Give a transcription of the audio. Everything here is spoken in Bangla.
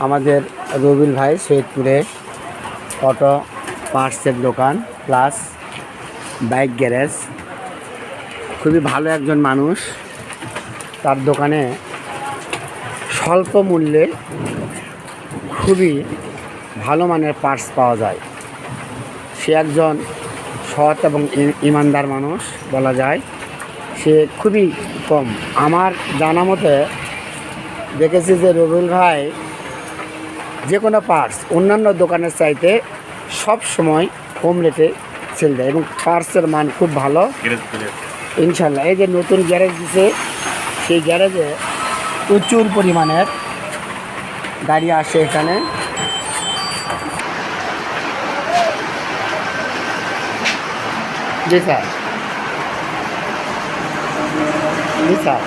আমাদের রবিল ভাই সৈয়দপুরে অটো পার্টসের দোকান প্লাস বাইক গ্যারেজ। খুবই ভালো একজন মানুষ। তার দোকানে স্বল্প মূল্যে খুবই ভালো মানের পার্টস পাওয়া যায়। সে একজন সৎ এবং ইমানদার মানুষ বলা যায়। সে খুবই কম, আমার জানা মতে দেখেছি যে রবিউল ভাই যে কোনো পার্টস অন্যান্য দোকানের চাইতে সব সময় কম রেটে সেল দেয় এবং পার্টসের মান খুব ভালো ইনশাল্লাহ। এই যে নতুন গ্যারেজ দিছে, সেই গ্যারেজে প্রচুর পরিমাণের গাড়ি আসে এখানে। জি স্যার, জি স্যার।